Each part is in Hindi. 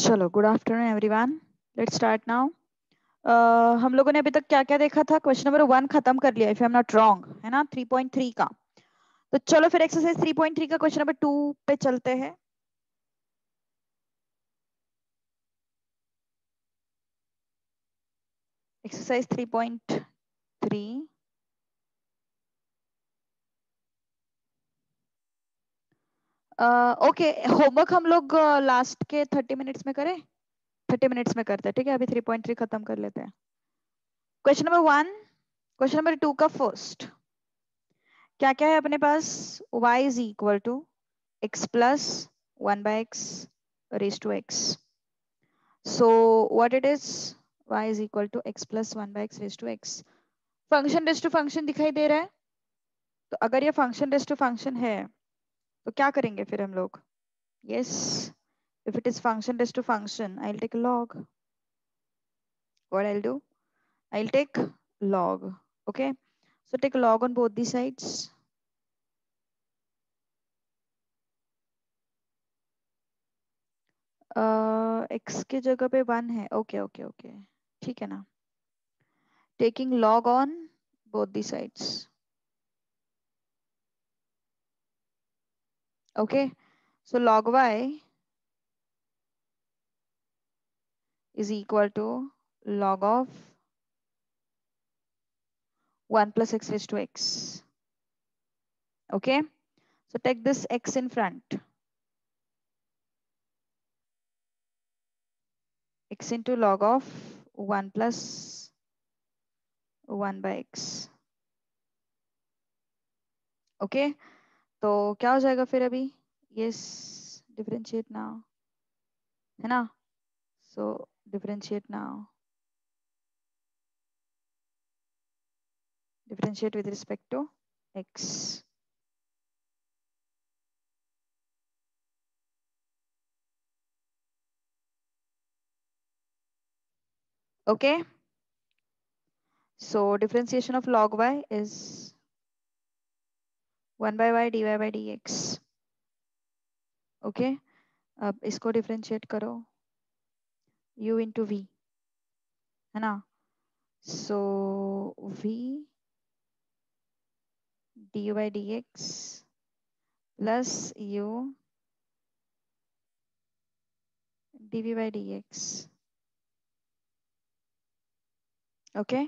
चलो, good afternoon everyone. Let's start now. हम लोगों ने अभी तक क्या क्या देखा था? क्वेश्चन नंबर 1 खत्म कर लिया, if I am not wrong, है ना, 3.3 का। तो चलो फिर एक्सरसाइज 3.3 का क्वेश्चन नंबर 2 पे चलते हैं। एक्सरसाइज 3.3। ओके, होमवर्क हम लोग लास्ट के 30 मिनट्स में करें। 30 मिनट्स में करते हैं, ठीक है। अभी 3.3 खत्म कर लेते हैं। क्वेश्चन नंबर 1, क्वेश्चन नंबर 2 का फर्स्ट क्या क्या है अपने पास? y is equal to x plus 1/x raised to x. So what it is? Y is equal to x plus 1/x raised to x. Function raised to function दिखाई दे रहा है। तो अगर ये फंक्शन रेस्ट टू फंक्शन है तो क्या करेंगे फिर हम लोग? Yes, if it is function raised to function, I'll take log. What I'll do? I'll take log. Okay, so take log on both the sides. x की जगह पे 1 है। ओके ओके ओके, ठीक है ना। Taking log on both the sides. Okay, so log y is equal to log of 1 plus x raised to x. Okay, so take this x in front. X into log of 1 plus 1 by x. Okay, तो क्या हो जाएगा फिर अभी? Yes, differentiate now, है ना? So differentiate now. Differentiate with respect to x. Okay, so differentiation of log y is 1 by y dy by dx. Okay, अब इसको डिफरेंशिएट करो u into v, है ना? So v du by dx plus u dv by dx. Okay,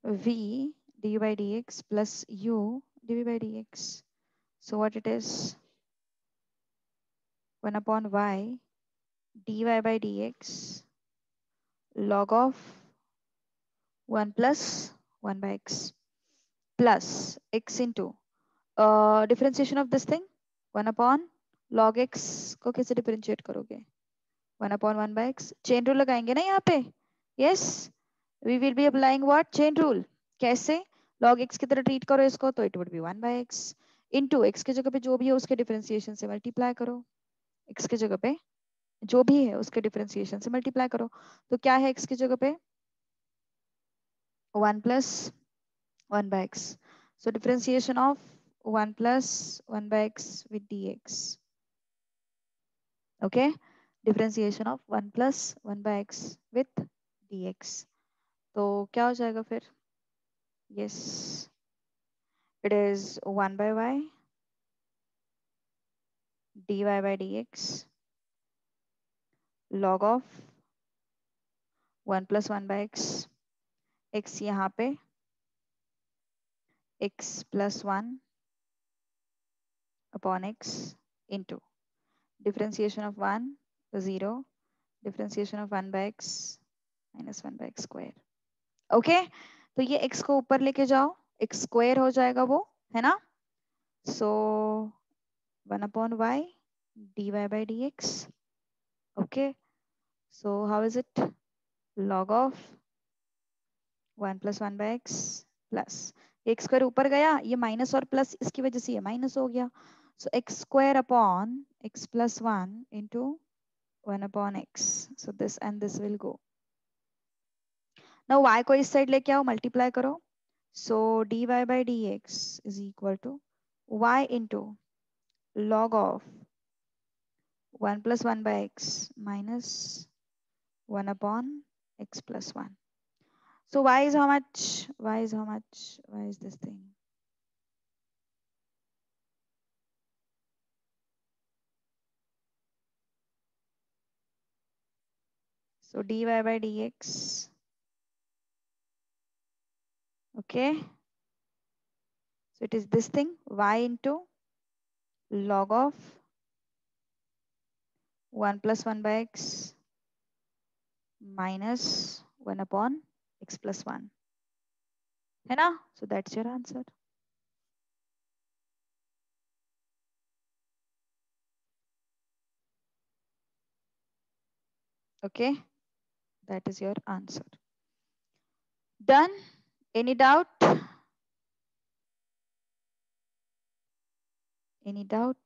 v du by dx plus u dv by dx. So what it is? 1 upon y dy by dx log of 1 plus 1 by x plus x into differentiation of this thing 1 upon log x को कैसे डिफरेंशिएट करोगे? 1 upon 1 by x। Chain rule लगाएंगे ना यहाँ पे। Yes, we will be applying what? Chain rule. कैसे? log x की तरह ट्रीट करो इसको, तो it would be 1 by x into x की जगह पे जो भी है उसके डिफरेंशिएशन से मल्टीप्लाई करो। x की जगह पे जो भी है उसके डिफरेंशिएशन से मल्टीप्लाई करो। तो क्या है x की जगह पे? 1 plus 1 by x. So differentiation of 1 plus 1 by x with dx. Okay, differentiation of 1 plus 1 by x with dx. तो क्या हो जाएगा फिर? Yes, it is 1 by y dy by dx log of 1 plus 1 by x, x यहाँ पे x plus 1 upon x into differentiation of 1 0, differentiation of 1 by x minus 1 by x square. Okay, तो ये x को ऊपर लेके जाओ, x स्क्वायर हो जाएगा वो, है ना? सो 1 upon y dy by dx. Okay, so how is it? log of 1 plus 1 by x plus x square ऊपर गया, ये माइनस और प्लस इसकी वजह से ये माइनस हो गया। सो x square upon x plus 1 into 1 upon x. So this and this will go. Now y को इस साइड लेके आओ, मल्टीप्लाई करो। So dy by dx is equal to y into log of 1 plus 1 by x minus 1 upon x plus 1. So y is how much? Y is how much? Y is this thing. So dy by dx, okay. So it is this thing, y into log of 1 plus 1 by x minus 1 upon x plus 1. है ना? So that's your answer. Okay, that is your answer. Done? Any doubt? Any doubt?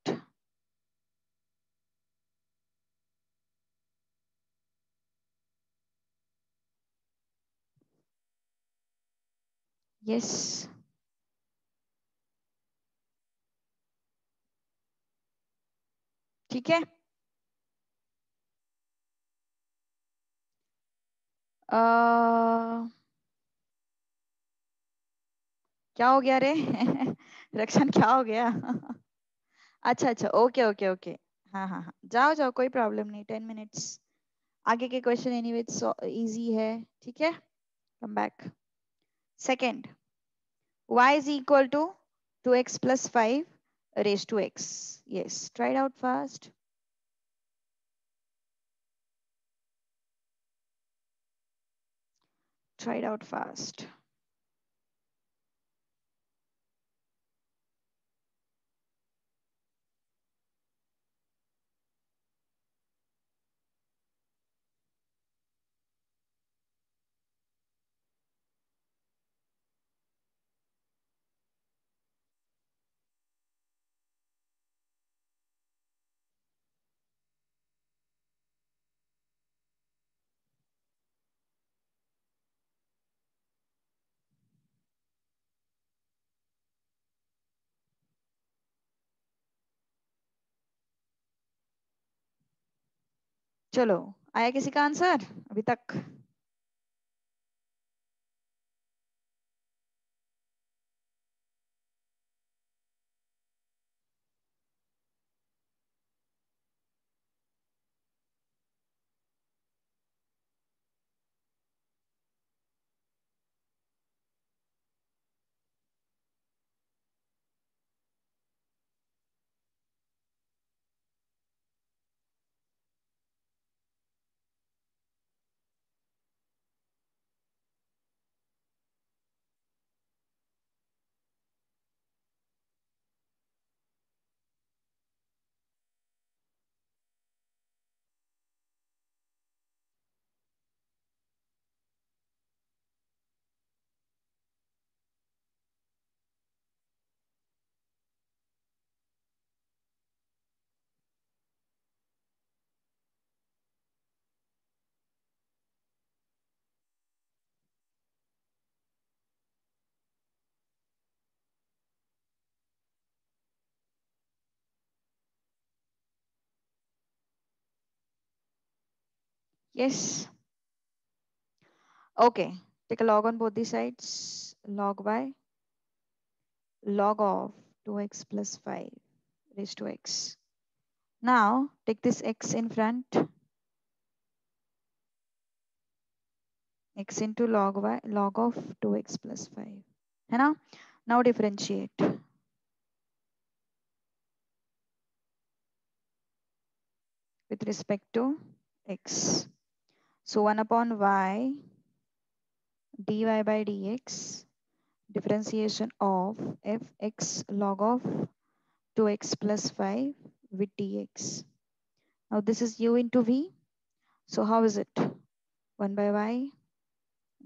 Yes. ठीक है? क्या हो गया रे? रक्षण क्या हो गया? अच्छा अच्छा, ओके ओके ओके, हाँ हाँ हाँ, जाओ जाओ, कोई प्रॉब्लम नहीं, 10 मिनट्स। आगे के क्वेश्चन एनीवे इजी है, ठीक है? Come back. Second, y is equal to 2x plus 5 raised to x. Yes, try it out fast. Try it out fast. चलो, आया किसी का आंसर अभी तक? Yes. Okay. Take a log on both the sides. Log y, log of 2x plus 5 raised to x. Now take this x in front. X into log y, log of 2x plus 5. है ना? Now differentiate with respect to x. So 1 upon y dy by dx, differentiation of fx log of 2x plus 5 with dx. Now this is u into v. So how is it? 1 by y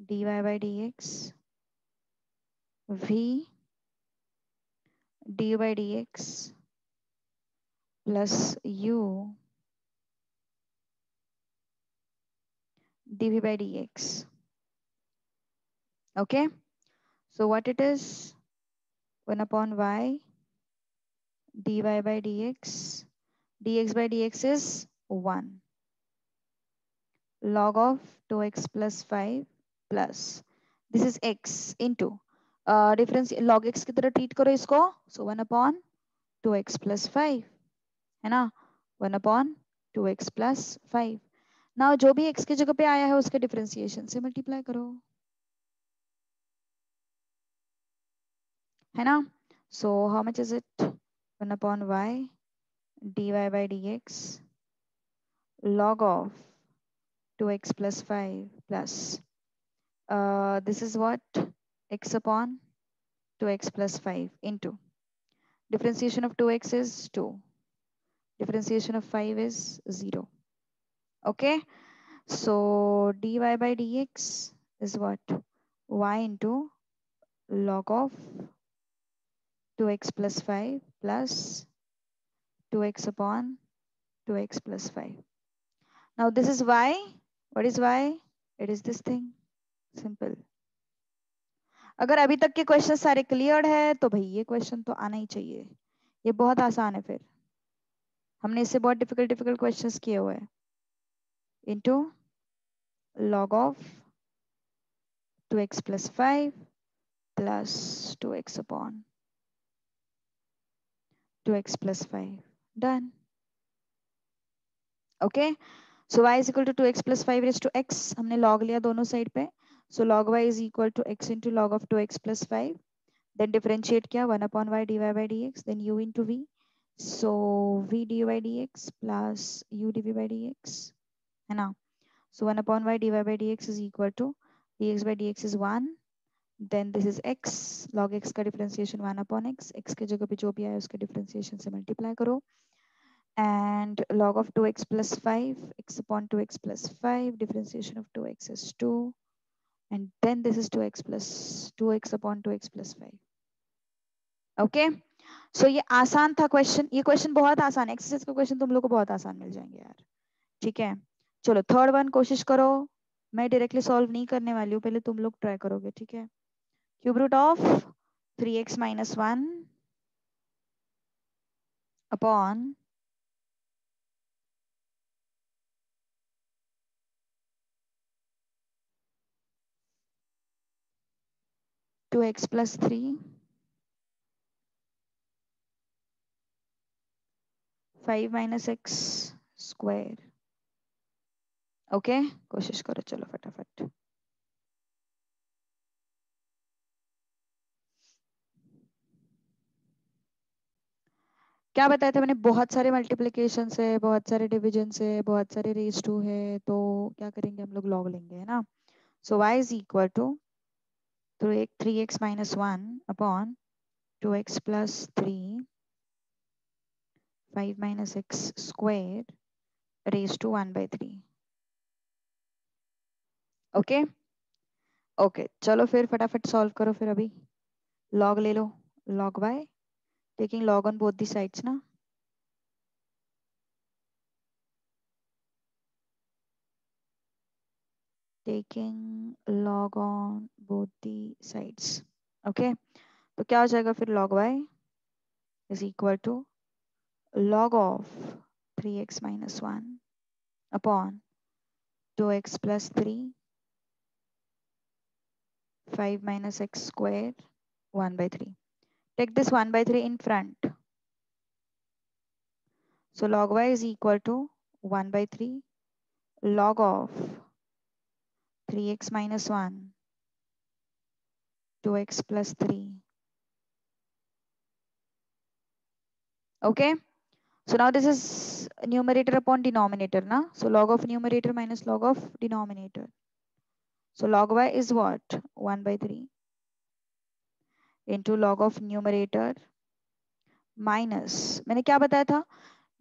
dy by dx v dy by dx plus u dv by dx. Okay. So what it is? 1 upon y dy by dx dx by dx is 1 log of 2x plus 5 plus this is x into difference log x की तरह ट्रीट करो इसको so 1 upon 2x plus 5 है ना 1 upon 2x plus 5 नाउ जो भी x की जगह पे आया है उसके डिफरेंशिएशन से मल्टीप्लाई करो है ना so how much is it 1 upon y dy by dx log of 2x plus 5 plus this is what x upon 2x plus 5 into differentiation of 2x is 2 differentiation of 5 is 0 okay so dy by dx is what y into log of 2x plus 5 plus 2x upon 2x plus 5 now this is y what is y it is this thing simple अगर अभी तक के क्वेश्चन सारे क्लियर्ड है तो भाई ये क्वेश्चन तो आना ही चाहिए ये बहुत आसान है फिर हमने इससे बहुत डिफिकल्ट डिफिकल्ट क्वेश्चंस किए हुए हैं into log of 2x plus 5 plus 2x upon 2x plus 5 done okay so y is equal to 2x plus 5 raised to x हमने log लिया दोनों साइड पे so log y is equal to x into log of 2x plus 5 then differentiate किया 1 upon y dy by dx then u into v so v dy by dx plus u dv by dx है ना so 1 upon y dy by dx is equal to dx by dx is 1 then this is x log x का differentiation 1 upon x के जगह पे जो भी आया उसके differentiation से multiply करो and log of 2x plus 5 x upon 2x plus 5 differentiation of 2x is 2 and then this is 2x plus 2x upon 2x plus 5 okay so ये आसान था क्वेश्चन ये क्वेश्चन बहुत आसान है एक्सरसाइज का क्वेश्चन तुम लोग को बहुत आसान मिल जाएंगे यार ठीक है चलो थर्ड वन कोशिश करो मैं डायरेक्टली सॉल्व नहीं करने वाली हूँ पहले तुम लोग ट्राई करोगे ठीक है cube root of 3x minus 1 upon 2x plus 3 5 minus x square okay कोशिश करो चलो फटाफट क्या बताया था मैंने बहुत सारे मल्टीप्लिकेशन है बहुत सारे डिविजन है बहुत सारे रेस टू है तो क्या करेंगे हम लोग लॉग लेंगे है ना so y is equal to 3x minus 1 upon 2x plus 3 5 minus x square raised to 1 by 3 okay okay चलो फिर फटाफट सॉल्व करो फिर अभी लॉग ले लो log y taking log on both the sides ना taking log on both the sides okay तो क्या हो जाएगा फिर log y is equal to log of 3x minus 1 upon 2x plus 3 5 minus x square 1 by 3 take this 1 by 3 in front so log y is equal to 1 by 3 log of 3x minus 1 2x plus 3 okay so now this is numerator upon denominator na so log of numerator minus log of denominator so log y is what 1 by 3 into log of numerator minus मैंने क्या बताया था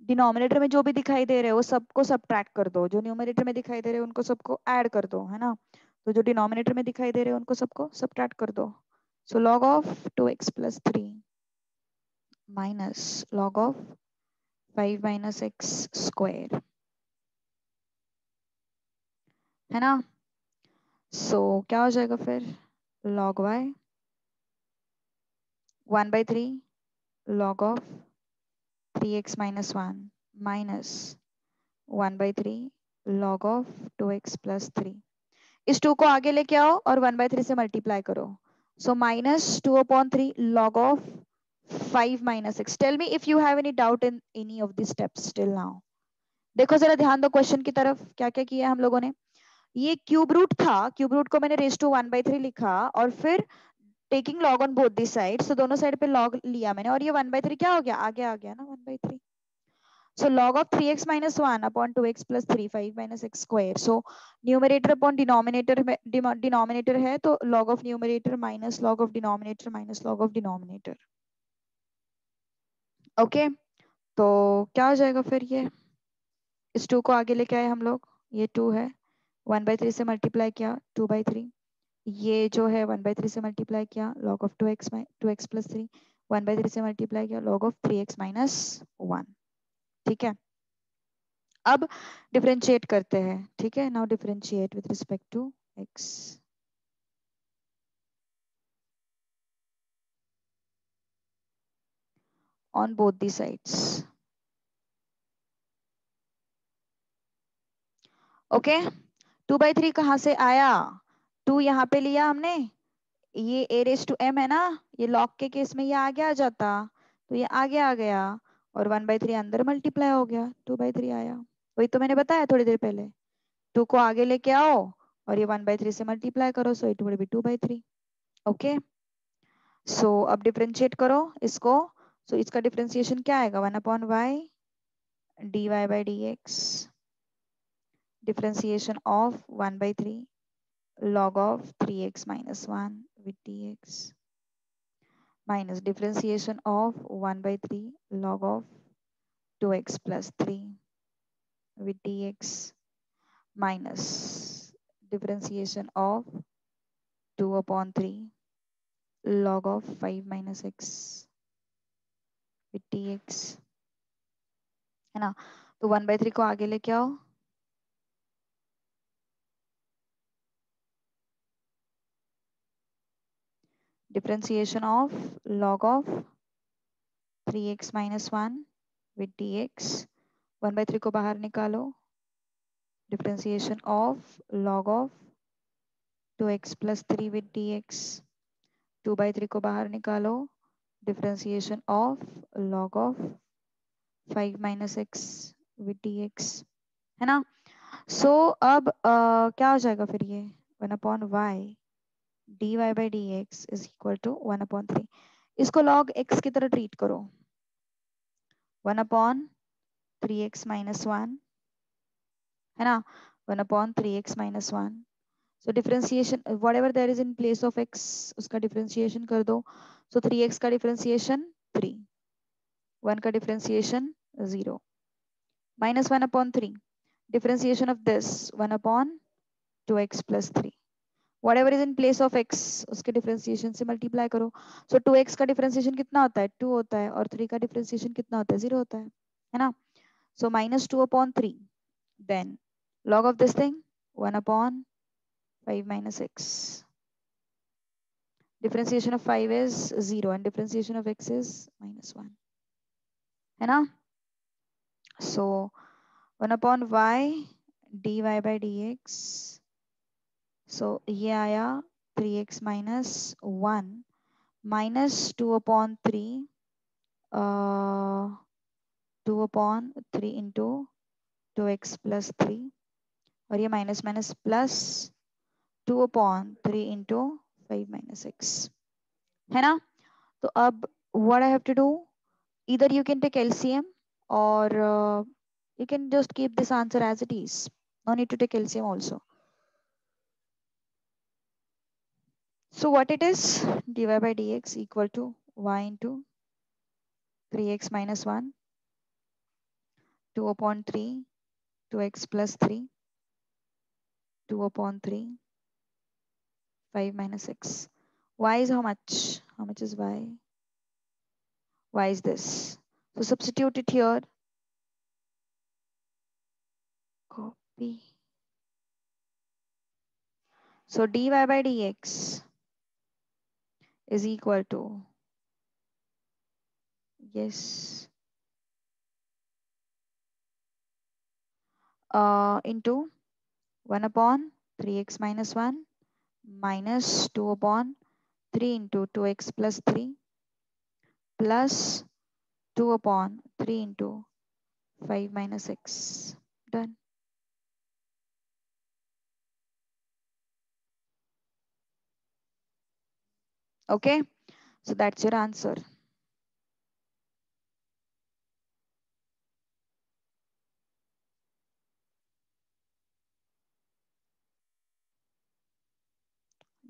डिनोमिनेटर में जो भी दिखाई दे रहे हैं वो सबको सब्ट्रैक्ट कर दो जो न्यूमरेटर में दिखाई दे रहे हैं उनको सबको ऐड कर दो है ना तो जो डिनोमिनेटर में दिखाई दे रहे हैं उनको सबको सब्ट्रैक्ट कर दो सो log of 2x plus 3 minus log of 5 minus x square है ना सो क्या हो जाएगा फिर log y 1 by 3 log of 3x minus 1 minus 1/3 log of 2x plus 3। इस 2 को आगे लेके आओ और 1/3 से मल्टीप्लाई करो। So minus 2/3 log of 5 minus 6। Tell me if you have any doubt in any of the steps till now. देखो जरा ध्यान दो क्वेश्चन की तरफ, क्या क्या किया हम लोगों ने। ये क्यूब रूट था, क्यूब रूट को मैंने रेज टू 1/3 लिखा और फिर taking log on both the side, so दोनों साइड पे लॉग लिया मैंने और ये 1/3 क्या हो गया, आगे आ गया ना 1/3। So log of 3x minus 1 upon 2x plus 3, 5 minus x square. So numerator upon denominator denominator है तो log of numerator minus log of denominator minus log of denominator. Okay, तो क्या हो जाएगा फिर ये, इस 2 को आगे लेके आए हम लोग, ये 2 है, 1/3 से मल्टीप्लाई किया 2/3, ये जो है 1/3 से मल्टीप्लाई किया log of 2x plus 3, 1/3 से मल्टीप्लाई किया log of 3x minus 1। ठीक है, अब डिफरेंशिएट करते हैं। ठीक है, now differentiate with respect to x on both the sides. Okay, 2/3 कहाँ से आया, 2 यहाँ पे लिया हमने, ये a रेज टू m है ना, ये log के केस में ये आगे आ जाता, तो ये आगे आ गया और 1/3 अंदर मल्टीप्लाई हो गया, 2/3 आया। वही तो मैंने बताया थोड़ी देर पहले, 2 को आगे लेके आओ और ये 1/3 से मल्टीप्लाई करो, so it would be 2/3। Okay, so अब डिफरेंशिएट करो इसको, सो इसका डिफरेंशिएशन क्या आएगा, 1/y dy by dx, differentiation of 1/3 log of 3x minus 1 with dx minus differentiation of 1/3 log of 2x plus 3 with dx minus differentiation of 2/3 log of 5 minus x with dx, है ना। तो 1/3 को आगे लेके आओ, differentiation of log of 3x minus 1 with dx, 1/3 को बाहर निकालो, differentiation of log of 2x plus 3 with dx, 2/3 को बाहर निकालो, differentiation of log of 5 minus x with dx, है ना। सो अब क्या हो जाएगा फिर ये 1/y dy by dx is equal to 1/3। इसको log x की तरह ट्रीट करो, 1/3x minus 1, है ना, 1/3x minus 1। So differentiation whatever there is in place of x उसका डिफरेंशिएशन कर दो। सो 3x का डिफरेंशिएशन 3, 1 का differentiation 0, minus 1/3 differentiation of this 1/2x plus 3, whatever is in place of x उसके डिफरेंशिएशन से मल्टीप्लाई करो। सो 2x का डिफरेंशिएशन कितना होता है, 2 होता है, और 3 का डिफरेंशिएशन कितना होता है, 0 होता है ना। So minus 2/3, then log of this thing 1/5 minus x, differentiation of 5 is 0 and differentiation of x is -1, है ना। so 1/y dy by dx, so ये आया 3x minus 1 minus 2/3 2/3 into 2x plus 3, और ये minus minus plus 2/3 into 5 minus x, है ना। तो अब what I have to do, either you can take LCM or you can just keep this answer as it is. No need to take LCM also. So what it is, dy by dx equal to y into 3x minus 1, 2/3, 2x plus 3, 2/3, 5 minus x. Y is how much? How much is y? Y is this. So substitute it here. Copy. So dy by dx is equal to, yes, into 1 upon 3x minus 1 minus 2 upon 3 into 2x plus 3 plus 2 upon 3 into 5 minus x. Done. Okay, so that's your answer.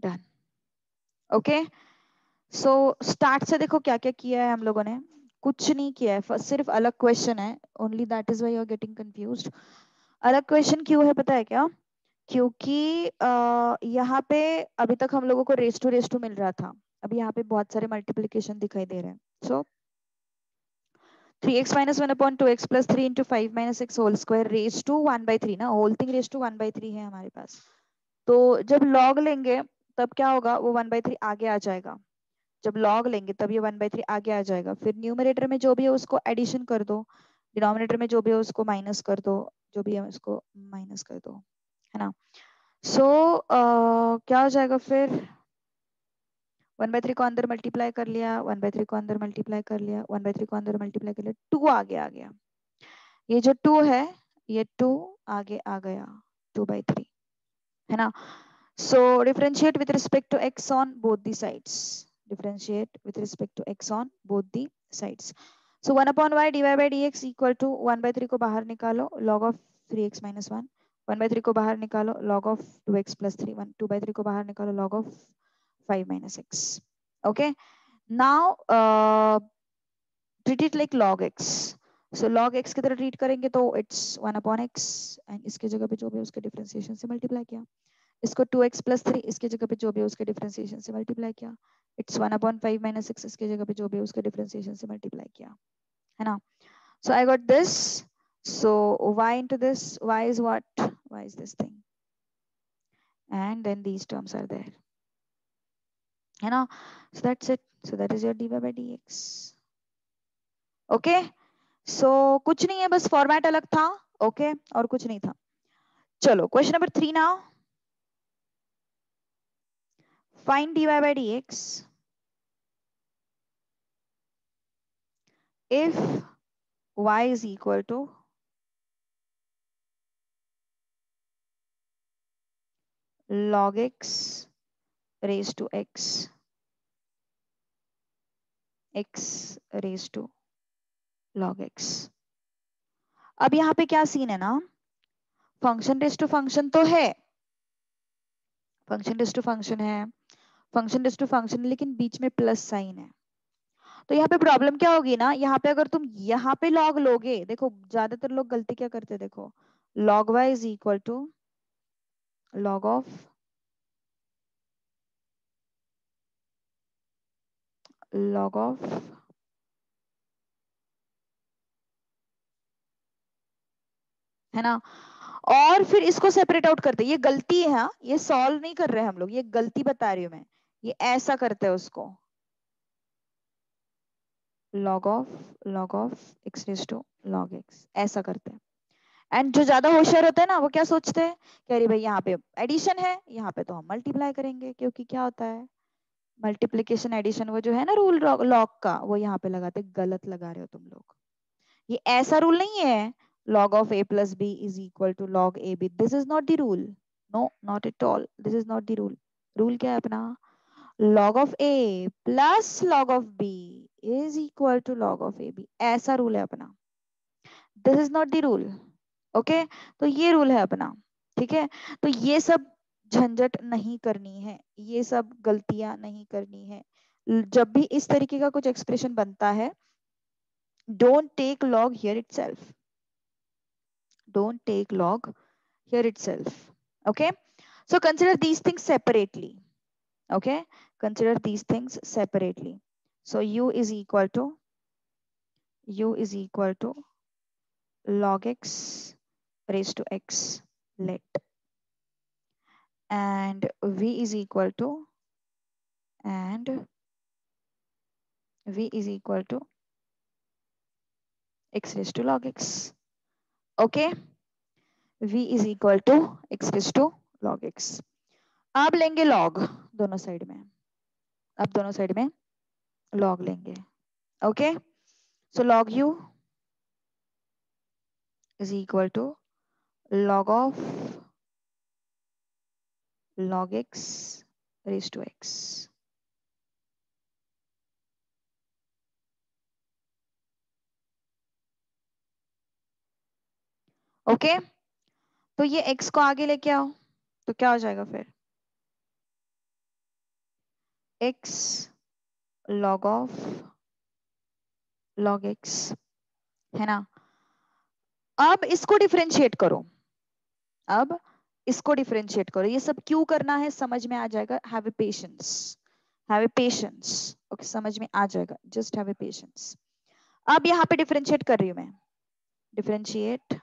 Done. Okay, so start से देखो क्या क्या किया है हम लोगों ने. कुछ नहीं किया है, सिर्फ अलग क्वेश्चन है. Only that is why you are getting confused. अलग क्वेश्चन क्यों है पता है क्या? क्योंकि यहाँ पे अभी तक हम लोगों को रेस टू मिल रहा था. अभी यहाँ पे बहुत सारे मल्टीप्लीकेशन दिखाई दे रहे हैं. सो 3x minus 1 upon 2x plus 3 into 5 minus x whole square raised to 1 by 3 ना, whole thing raise to 1 by 3 है हमारे पास. तो जब लॉग लेंगे तब क्या होगा, वो 1 by 3 आगे आ जाएगा. जब लॉग लेंगे तब ये 1 by 3 आगे आ जाएगा. फिर न्यूमरेटर में जो भी है उसको एडिशन कर दो, डिनोमिनेटर में जो भी है उसको माइनस कर दो, जो भी है उसको माइनस कर दो, है ना. सो क्या हो जाएगा फिर, 1/3 को अंदर मल्टीप्लाई कर लिया, 1/3 को अंदर मल्टीप्लाई कर लिया, 1/3 को अंदर मल्टीप्लाई कर लिया, 2 आगे आ गया. ये जो 2 है, ये 2 आगे आ गया, 2/3, है ना. So differentiate with respect to x on both the sides. Differentiate with respect to x on both the sides. So 1 upon y dy by dx equal to 1/3 को बाहर निकालो, log of 3x minus 1. 1/3 को बाहर निकालो, log of 2x plus 3. 2/3 को बाहर निकालो, log of 5 minus x. Okay. Now treat it like log x. So log x की तरह treat करेंगे तो it's 1 upon x, and इसके जगह पे जो भी उसके डिफरेंशिएशन से मल्टीप्लाई किया. इसको 2x प्लस 3, इसके जगह पे जो भी है उसके डिफरेंशिएशन से मल्टीप्लाई किया. इट्स 1 अपॉन 5 माइनस 6, इसके जगह पे जो भी है उसके डिफरेंशिएशन से मल्टीप्लाई किया, है ना. So I got this. So y into this, y is what, y is this thing, and then these terms are there, है ना. So that's it. So that is your dy by dx. Okay, so कुछ नहीं है, बस फॉर्मेट अलग था. ओके, और कुछ नहीं था. चलो question number 3 now. Find dy by dx if y is equal to log x raised to x, x raised to log x. अब यहाँ पे क्या सीन है ना, फंक्शन रेस टू फंक्शन तो है, फंक्शन रेस टू फंक्शन है, फंक्शन रेस टू फंक्शन, लेकिन बीच में प्लस साइन है. तो यहाँ पे प्रॉब्लम क्या होगी ना, यहाँ पे अगर तुम यहाँ पे लॉग लोगे, देखो ज्यादातर लोग गलती क्या करते हैं, देखो log y is equal to log of log of है ना, और फिर इसको सेपरेट आउट करते. ये गलती है, हाँ, ये सॉल्व नहीं कर रहे हैं हम लोग, ये गलती बता रही हूँ मैं. ये ऐसा करते हैं उसको, log of x raise to log x, ऐसा करते हैं. एंड जो ज्यादा होशियार होते हैं ना, वो क्या सोचते हैं कि अरे भाई यहाँ पे एडिशन है, यहाँ पे तो हम मल्टीप्लाई करेंगे, क्योंकि क्या होता है मल्टीप्लीकेशन एडिशन, वो जो है ना रूल लॉग का, वो यहाँ पे लगाते. गलत लगा रहे हो तुम लोग. ये ऐसा रूल नहीं है log of a plus b is equal to log ab. This is not the rule. No, not at all. This is not the rule. Rule क्या है अपना, log of a plus log of b is equal to log of ab. ऐसा रूल है अपना. This is not the rule. Okay? तो ये रूल है अपना. ठीक है, तो ये सब झंझट नहीं करनी है, ये सब गलतियां नहीं करनी है. जब भी इस तरीके का कुछ एक्सप्रेशन बनता है, don't take log here itself. Don't take log here itself. Okay, so consider these things separately. Okay, consider these things separately. So u is equal to log x raised to x, let, and v is equal to x raised to log x. Okay, v is equal to x raise to log x। अब लेंगे log दोनों साइड में, अब दोनों साइड में log लेंगे। Okay, so log u is equal to log of log x raise to x। Okay, तो ये x को आगे लेके आओ तो क्या हो जाएगा फिर, x log of log x, है ना। अब इसको डिफरेंशिएट करो, अब इसको डिफरेंशिएट करो। ये सब क्यों करना है समझ में आ जाएगा, have a patience, have a patience. Okay, समझ में आ जाएगा, जस्ट हैव ए पेशेंस। अब यहाँ पे डिफरेंशिएट कर रही हूँ मैं, डिफरेंशिएट।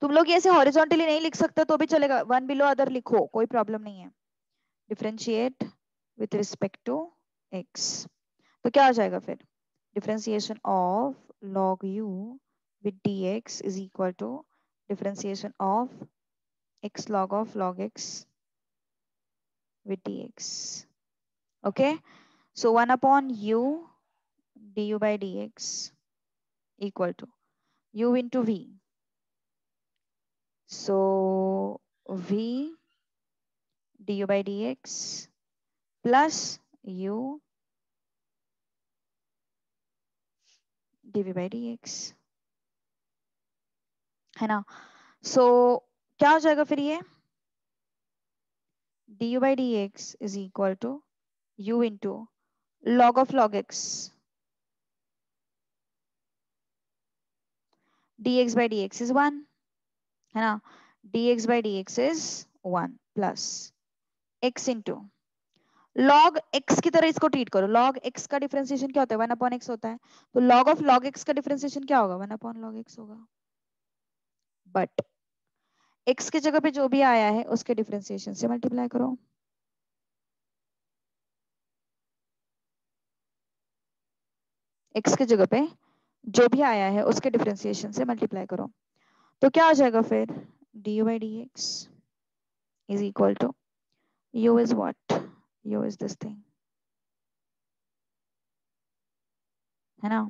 तुम लोग ऐसे हॉरिजॉन्टली नहीं लिख सकते तो भी चलेगा, वन बिलो अदर लिखो, कोई प्रॉब्लम नहीं है। Differentiate with respect to x, तो क्या हो जाएगा फिर, differentiation of log u with dx is equal to differentiation of x log of log x with dx. Okay, so 1 upon u du by dx equal to u into v, so v du by dx plus u dv by dx, है ना। सो क्या हो जाएगा फिर, ये du by dx is equal to u into log of log x dx by dx is 1, है ना। dx by dx is 1 plus x into log x की तरह इसको ट्रीट करो। log x का डिफरेंशिएशन क्या होता है, 1 अपॉन x होता है, तो log ऑफ log x का डिफरेंशिएशन क्या होगा, 1 अपॉन log x होगा। बट x की जगह पे जो भी आया है उसके डिफरेंशिएशन से मल्टीप्लाई करो। x की जगह पे जो भी आया है उसके डिफरेंशिएशन से मल्टीप्लाई करो, तो क्या आ जाएगा फिर, du by dx is equal to u is what, u is this thing, है ना।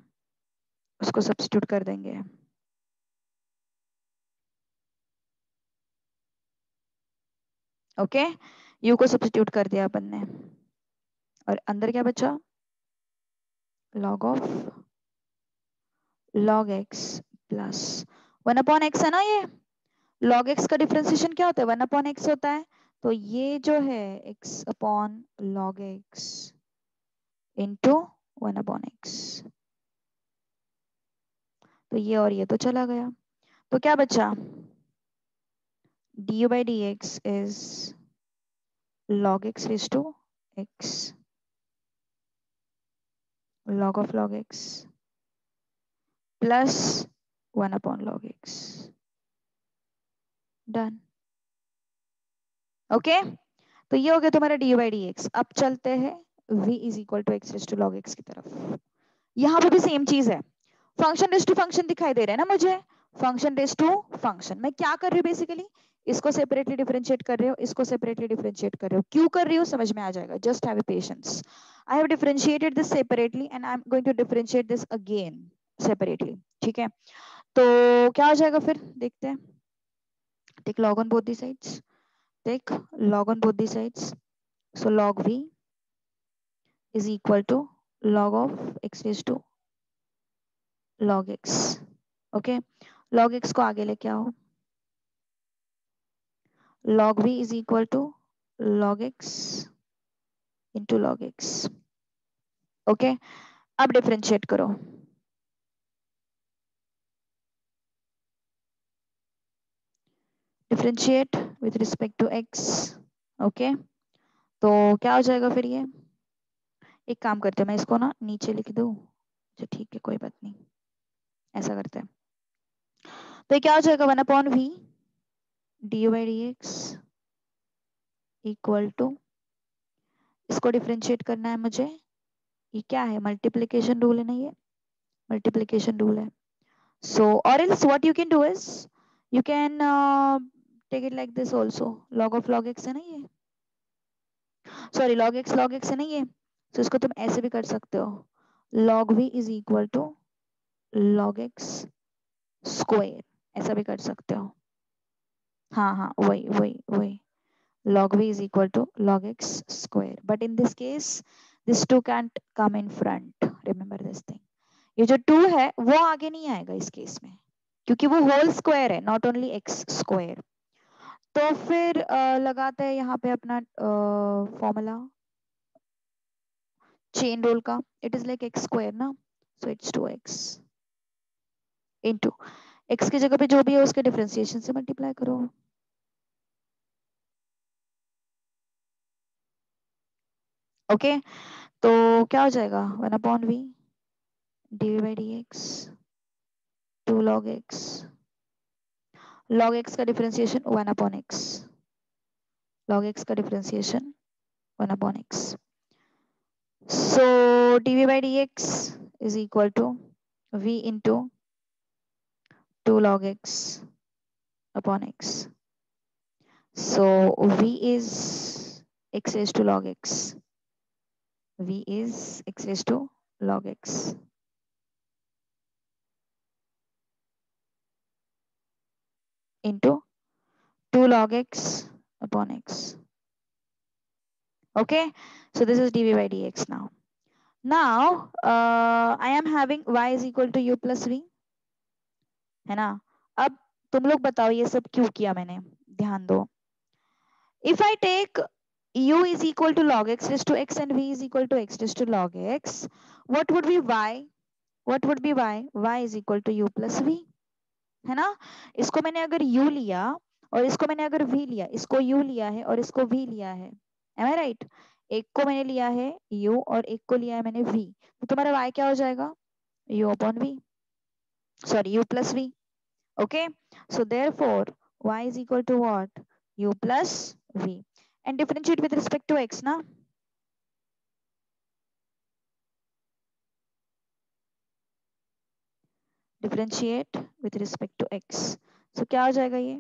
उसको सब्स्टिट्यूट कर देंगे। ओके, u को सब्स्टिट्यूट कर दिया अपन ने, और अंदर क्या बचा, log of log x plus 1 upon x है ना। ये log x का डिफरेंशिएशन क्या होता है, 1 अपॉन x होता है, तो ये जो है x upon log x into 1 upon x, तो ये और ये तो चला गया, तो क्या बचा, du by dx is log x raised to x log of log x plus 1 upon log x, done. Okay, तो ये हो गया तुम्हारा डी बाई डी एक्स। अब चलते हैं v is equal to x raise to log x की तरफ। यहाँ पे भी सेम चीज है, फंक्शन रेज टू फंक्शन दिखाई दे रहा है ना मुझे, फंक्शन रेज टू फंक्शन। मैं क्या कर रही हूँ बेसिकली, इसको सेपरेटली डिफरेंशिएट कर रहे हो, इसको सेपरेटली डिफरेंशिएट कर रहे हो। क्यों कर रही हो समझ में आ जाएगा, just have a patience. I have differentiated this separately and I am going to differentiate this again separately, ठीक है। तो क्या हो जाएगा फिर, देखते हैं। Take log on both the sides, take log on both the sides, so log v is equal to log of x raised to log x। okay, log x को आगे लेके आओ, log v is equal to log x into log x। okay, अब डिफरेंशिएट करो, differentiate with respect to x। Okay, तो क्या हो जाएगा फिर, ये एक काम करते हैं, मैं इसको ना नीचे लिख दूं, अच्छा ठीक है कोई बात नहीं, ऐसा करते हैं। तो ये क्या हो जाएगा, 1 upon v D by D x equal to, इसको डिफरेंशिएट करना है मुझे, ये क्या है, मल्टीप्लिकेशन रूल है ना, ये मल्टीप्लिकेशन रूल है। So, or else what you can do is you can take it like this also. Log of log x है ना ये, सॉरी log x है ना ये, तो इसको तुम ऐसे भी कर सकते हो, log v is equal to log x square, ऐसा भी कर सकते हो। हाँ हाँ, वही वही वही, log v is equal to log x square, but in this case this 2 can't come in front, remember this thing। ये जो 2 है वो आगे नहीं आएगा इस केस में, क्योंकि वो होल स्क्वायर है, नॉट ओनली एक्स स्क्वायर। तो फिर लगाते हैं यहाँ पे अपना फॉर्मूला चेन रूल का, it is like x square ना, so it's 2x into x की जगह पे जो भी है उसके डिफरेंशिएशन से मल्टीप्लाई करो। ओके तो क्या हो जाएगा, 1/v D by D x 2 log x, log x का डिफरेंशिएशन 1/x, log x का differentiation 1/x, so dv by dx is equal to v into 2 log x upon x, so v is x raised to log x, v is x raised to log x into 2 log x upon x। Okay, so this is dv by dx now। Now I am having y is equal to u plus v, है ना। अब तुम लोग बताओ ये सब क्यों किया मैंने, ध्यान दो। If I take u is equal to log x raised to x and v is equal to x raised to log x, what would be y? What would be y? Y is equal to u plus v, है ना। इसको मैंने अगर u लिया और इसको मैंने अगर v लिया, इसको u लिया है और इसको v लिया है, am I right? एक को मैंने लिया है u और एक को लिया है मैंने v, तो तुम्हारा y क्या हो जाएगा, u upon v, sorry u plus v। Okay, so therefore y is equal to what, u plus v, and differentiate with respect to x ना, differentiate with respect to x, so क्या हो जाएगा ये,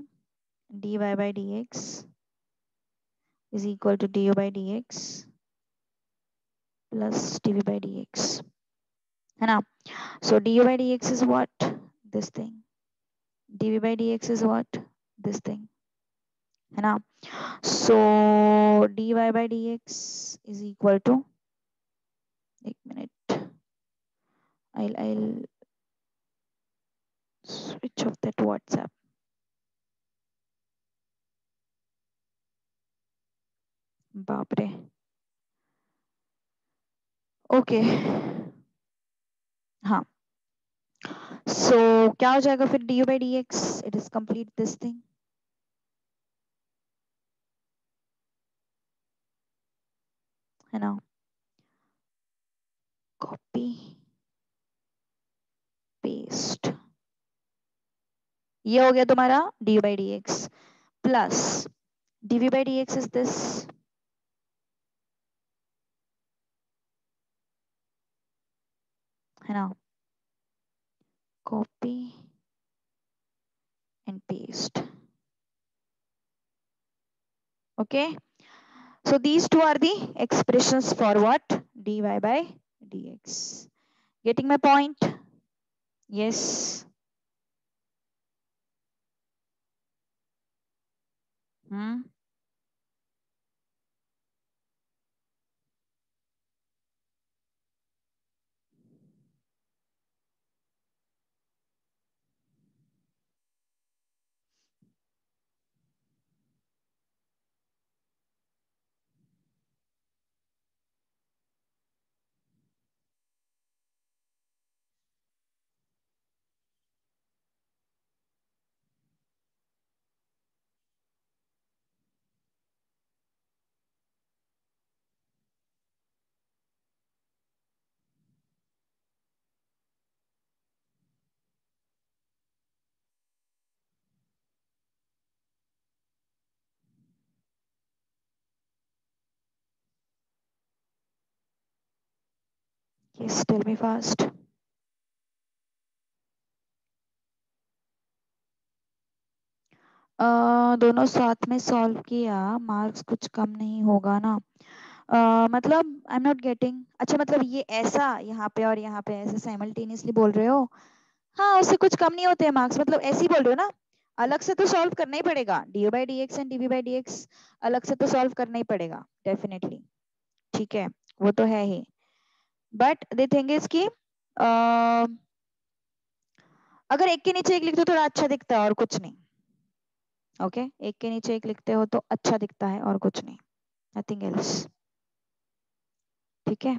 dy by dx is equal to du by dx plus dv by dx, है ना। So du by dx is what, this thing, dv by dx is what, this thing, है ना। So dy by dx is equal to, एक minute, I'll switch off that WhatsApp, बाप रे। ओके हाँ, सो क्या हो जाएगा फिर D by D X, it is complete this thing, है ना। कॉपी पेस्ट, ये हो गया तुम्हारा D by D X plus D V by D x is this, है ना। Copy and paste, okay, so these two are the expressions for what, dy by dx, getting my point? Yes, hmm? Yes, tell me fast। दोनों साथ में सॉल्व किया, मार्क्स कुछ कम नहीं होगा ना? मतलब आई एम नॉट गेटिंग। अच्छा मतलब ये ऐसा यहाँ पे और यहाँ पे ऐसे साइमल्टेनियसली बोल रहे हो? हाँ, उससे कुछ कम नहीं होते हैं मार्क्स, मतलब ऐसे ही बोल रहे हो ना? अलग से तो सॉल्व करना ही पड़ेगा, D by D x and D by D x अलग से तो सॉल्व करना ही पड़ेगा डेफिनेटली। ठीक है, वो तो है ही। बट द थिंग इज कि अगर एक के नीचे एक लिखते हो थोड़ा अच्छा दिखता है और कुछ नहीं। ओके एक के नीचे एक लिखते हो तो अच्छा दिखता है और कुछ नहीं, नथिंग एल्स। ठीक है,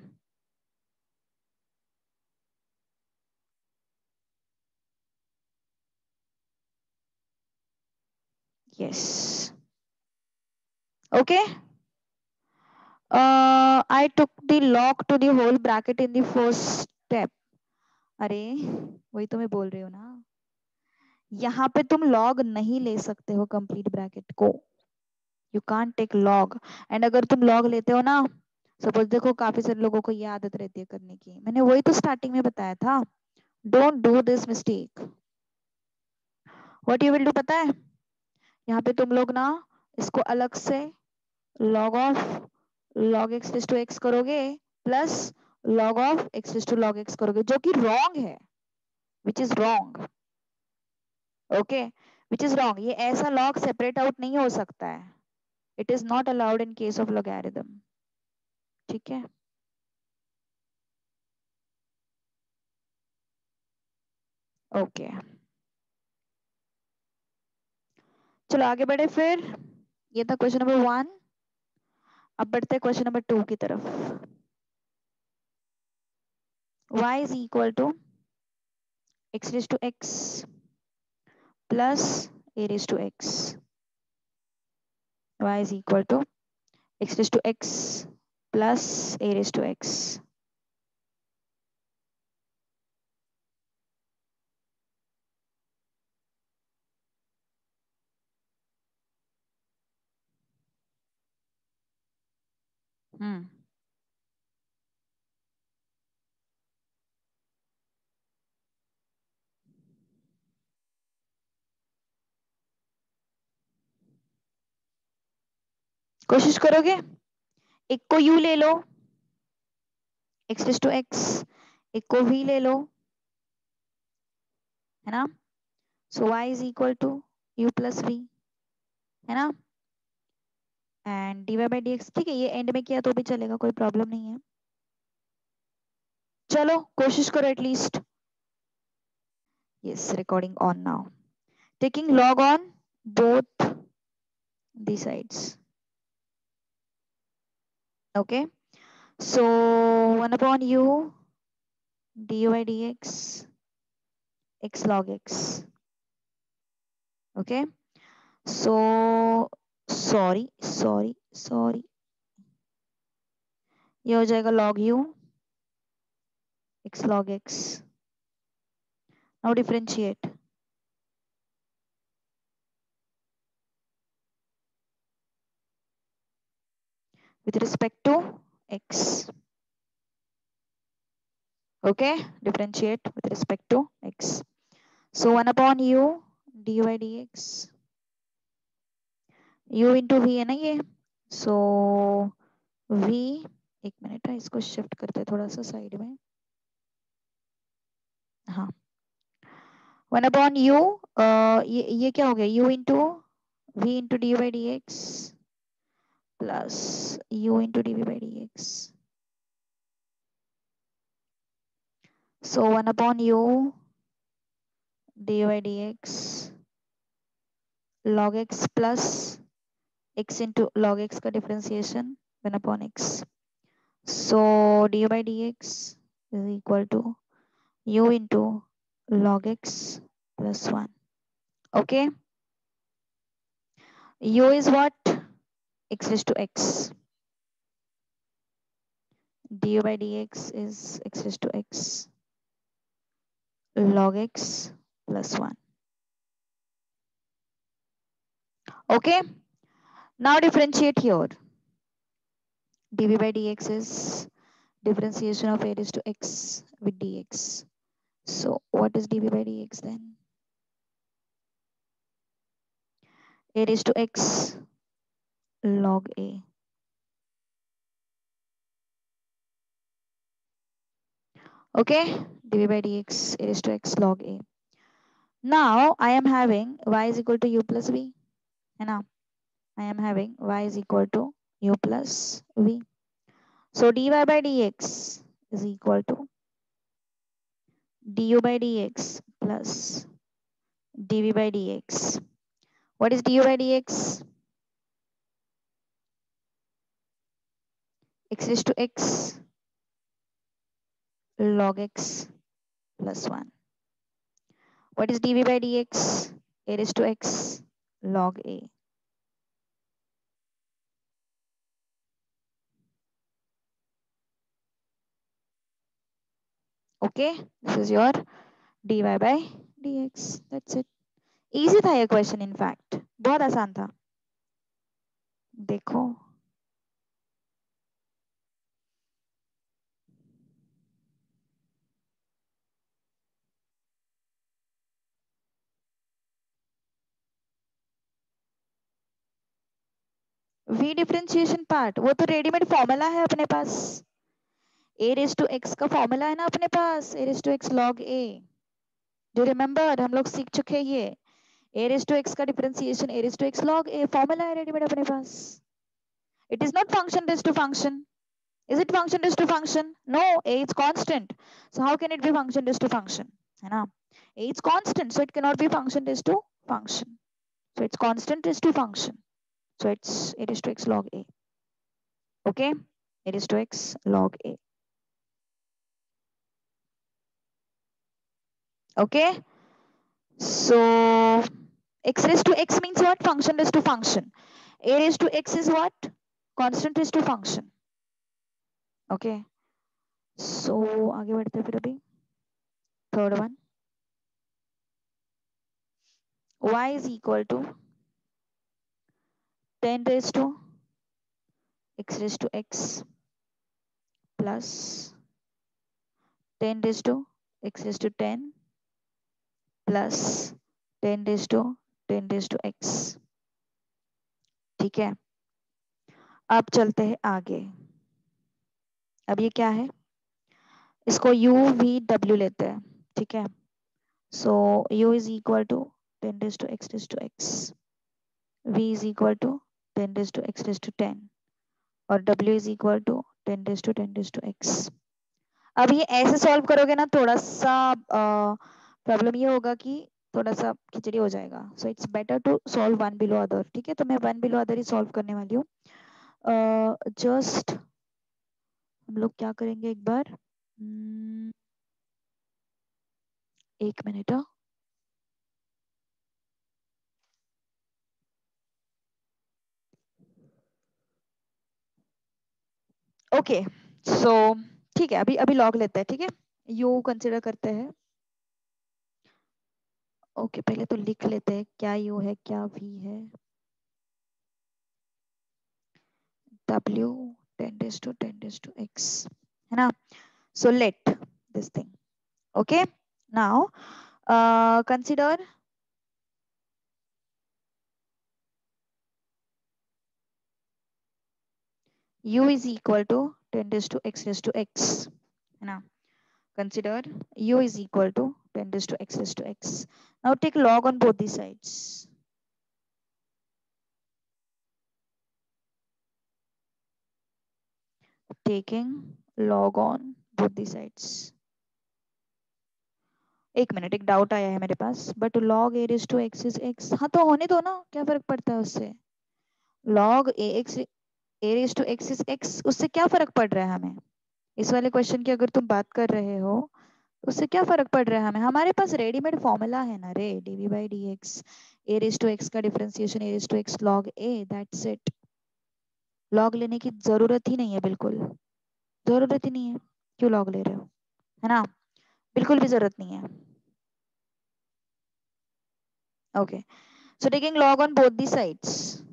yes, okay. I took the log to the whole bracket in the first step. अरे वही तो मैं बोल रही हूँ ना, यहाँ पे तुम लॉग नहीं ले सकते हो कंप्लीट ब्रैकेट को, you can't take log. And अगर तुम लॉग लेते हो ना, सपोज देखो काफी सारे लोगों को ये आदत रहती है करने की, मैंने वही तो स्टार्टिंग में बताया था, don't do this mistake. What you will do पता है, यहाँ पे तुम लोग ना इसको अलग से log of log x raise to x करोगे, plus log of x raise to log x करोगे, जो कि रॉन्ग है, which is wrong. Okay, which is wrong, ये ऐसा log सेपरेट आउट नहीं हो सकता है, it is not allowed in case of logarithm। ठीक है, ओके चलो आगे बढ़े फिर। ये था क्वेश्चन नंबर 1। अब बढ़ते हैं क्वेश्चन नंबर 2 की तरफ। y is equal to x raise to x plus a raise to x। y is equal to x raised to x plus a raised to x। Hmm, कोशिश करोगे? एक को u ले लो, x रेज टू x, एक को v ले लो, है ना? So y is equal to u plus v, है ना? एंड dy बाई dx, ठीक है, ये एंड में किया तो भी चलेगा, कोई प्रॉब्लम नहीं है। चलो कोशिश करो at least. Yes, recording on now, taking log on both the sides. Okay, so 1 upon u du by dx x log x। Okay, so sorry sorry sorry, ये हो जाएगा log u x log x। Now differentiate with respect to x। Okay, differentiate with respect to x। so 1 upon u du by dx, u into v है ना ये, so v, एक मिनट है, इसको शिफ्ट करते हैं थोड़ा सा साइड में। हाँ, 1 upon u, ये क्या हो गया, u into v into du by dx plus u into dv by dx। So 1 upon u dy dx log x plus x into log x का differentiation 1 upon x। So dy by dx is equal to u into log x plus 1। Okay, u is what? X raised to x. Du by dx is x raised to x log x plus 1। Okay, now differentiate here. dv by dx is differentiation of a raised to x with dx. So what is dv by dx then? a raised to x log a. Okay, dv by dx a raised to x log a. Now I am having y is equal to u plus v. है ना? I am having y is equal to u plus v. So dy by dx is equal to du by dx plus dv by dx. What is du by dx? X raised to x log x plus 1. What is dv by dx? A raised to x log a. Okay, this is your dy by dx. That's it. Easy था ये question in fact. बहुत आसान था. देखो. v डिफरेंशिएशन पार्ट वो तो रेडीमेड फॉर्मूला है अपने पास. a रेज टू x का फॉर्मूला है ना अपने पास. a raise to x log a. जो रिमेम्बर हम लोग सीख चुके हैं ये. a रेज टू x का differentiation a raise to x log a formula है रेडीमेड अपने पास. It is not function raised to function. Is it function raised to function? No, a is constant. So how can it be function raised to function? है ना? A is constant, so it cannot be function raised to function. So it's constant raised to function. So it's a raised to x log a. Okay, a raised to x log a. Okay, so x raised to x means what? Function raised to function. A raised to x is what? Constant raised to function. Okay, so आगे बढ़ते हैं फिर अभी. Third one, y is equal to 10 raised to x raised to x plus 10 raised to x raised to 10 plus 10 raised to 10 raised to x. ठीक है, अब चलते हैं आगे. अब ये क्या है? इसको u v w लेते हैं. ठीक है, so u is equal to 10 raised to x v is equal to 10 raised to x और w is equal to 10 raised to x. अब ये ऐसे सॉल्व करोगे ना थोड़ा सा प्रॉब्लम ये होगा कि थोड़ा सा खिचड़ी हो जाएगा. So it's better to solve one below other. ठीक है, तो मैं वन बिलो अदर ही सॉल्व करने वाली हूँ. जस्ट हम लोग क्या करेंगे एक बार. एक मिनट. ओके, सो ठीक है, अभी अभी लॉग लेते हैं. ठीक है, यू कंसिडर करते हैं. ओके, पहले तो लिख लेते हैं क्या यू है क्या वी है. w 10 raised to x है ना. So let this thing. Okay, now consider u is equal to 10 raised to x है ना. Consider u is equal to 10 raised to x. Now take log on both the sides. Taking log on both the sides. एक मिनट, एक डाउट आया है मेरे पास. But log a raised to x is x. हाँ तो होने दो ना, क्या फर्क पड़ता है उससे. log a raised to x is x, उससे क्या फर्क पड़ रहा है हमें. इस वाले क्वेश्चन की अगर तुम बात कर रहे हो उससे क्या फर्क पड़ रहा है हमें. हमारे पास रेडीमेड फॉर्मूला है ना रे. dv by dx a raised to x का differentiation a raised to x log a. That's it. Log लेने की जरूरत ही नहीं है. बिल्कुल जरूरत ही नहीं है. क्यों लॉग ले रहे हो, है ना. बिल्कुल भी जरूरत नहीं है. Okay, so taking log on both the sides.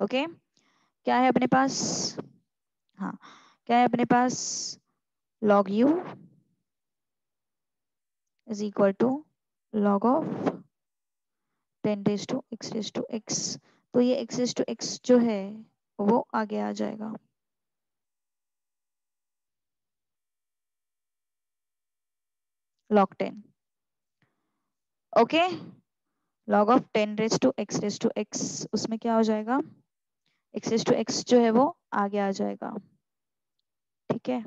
Okay, क्या है अपने पास. हाँ, क्या है अपने पास. log u is equal to log of 10 raise to x, तो ये x रेज टू x जो है वो आगे आ जाएगा। log 10, okay. log of 10 raise to x, उसमें क्या हो जाएगा, x रेज टू x जो है वो आगे आ जाएगा, ठीक है।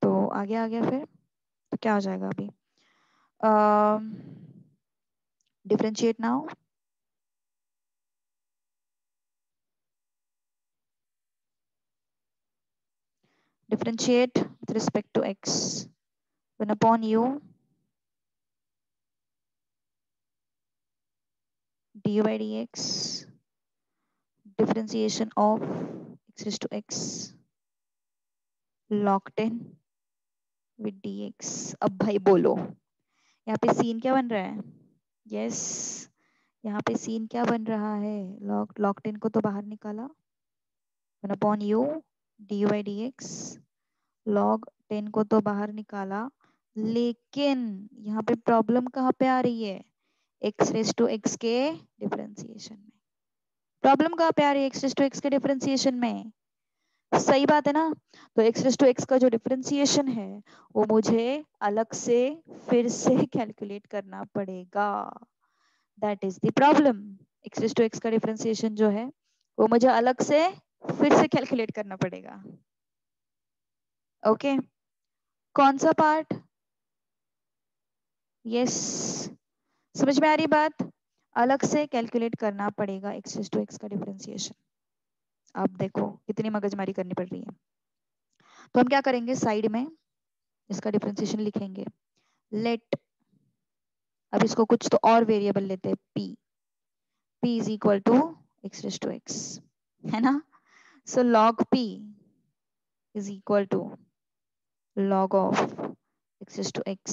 तो आगे आ गया, फिर तो क्या हो जाएगा अभी, differentiate now, differentiate with respect to x, 1 upon u du by dx, differentiation of x raised to x log 10 with dx। अब भाई बोलो, यहाँ पे सीन क्या बन रहा है, यस, यहाँ पे सीन क्या बन रहा है, log 10 को तो बाहर निकाला, 1 upon u du by dx, log 10 को तो बाहर निकाला, लेकिन यहाँ पे प्रॉब्लम कहाँ पे आ रही है, x रेज टू x के डिफरेंशिएशन में। प्रॉब्लम कहाँ पे आ रही है, x रेज टू x के डिफरेंशिएशन में, सही बात है ना। तो x रेज टू x का जो डिफरेंशिएशन है वो मुझे अलग से फिर से कैलकुलेट करना पड़ेगा, that is the problem. x raise to x का डिफरेंशिएशन जो है वो मुझे अलग से फिर से कैलकुलेट करना पड़ेगा, ओके। कौन सा पार्ट, यस, समझ में आ रही बात, अलग से कैलकुलेट करना पड़ेगा x रेज टू x का डिफरेंशिएशन। अब देखो कितनी मगजमारी करनी पड़ रही है। तो हम क्या करेंगे, साइड में इसका डिफरेंशिएशन लिखेंगे, लेट, अब इसको कुछ तो और वेरिएबल लेते हैं, p is equal to x raise to x, है ना। So log p is equal to log of x raise to x,